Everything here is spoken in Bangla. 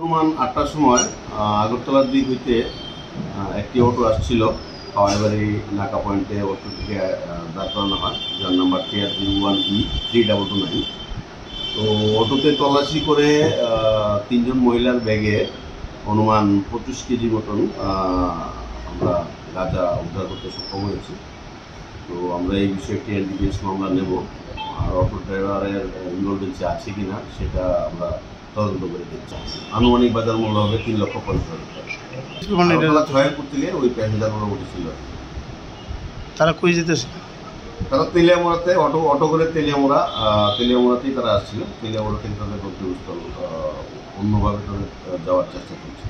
অনুমান 8টার সময় আগরতলার দিক হইতে একটি অটো আসছিল। হাওয়াইবাড়ি নাকা পয়েন্টে অটোটিকে দাঁড় করানো হয়, যার নাম্বার TR01E3229। তো অটোতে তল্লাশি করে 3জন মহিলার ব্যাগে অনুমান 25 কেজি মতন আমরা গাঁজা উদ্ধার করতে সক্ষম হয়েছি। তো আমরা এই বিষয়ে একটি NDPS মামলা নেব, আর অটো ড্রাইভারের ইনভলভেন্সি আছে কি না সেটা আমরা তদন্ত করে দেখছি। আনুমানিক বাজার মূল্য হবে 3,50,000 টাকা। ছয়েরপুর থেকে ওই প্যাসেঞ্জারগুলো উঠেছিল। তারা কই যেতেছে? তারা তেলিয়ামোড়াতে অটো করে তেলিয়ামোড়াতেই তারা আসছিল। তেলিয়ামোড়া থেকে তাদের গন্তব্যস্থল অন্যভাবে যাওয়ার চেষ্টা করছে।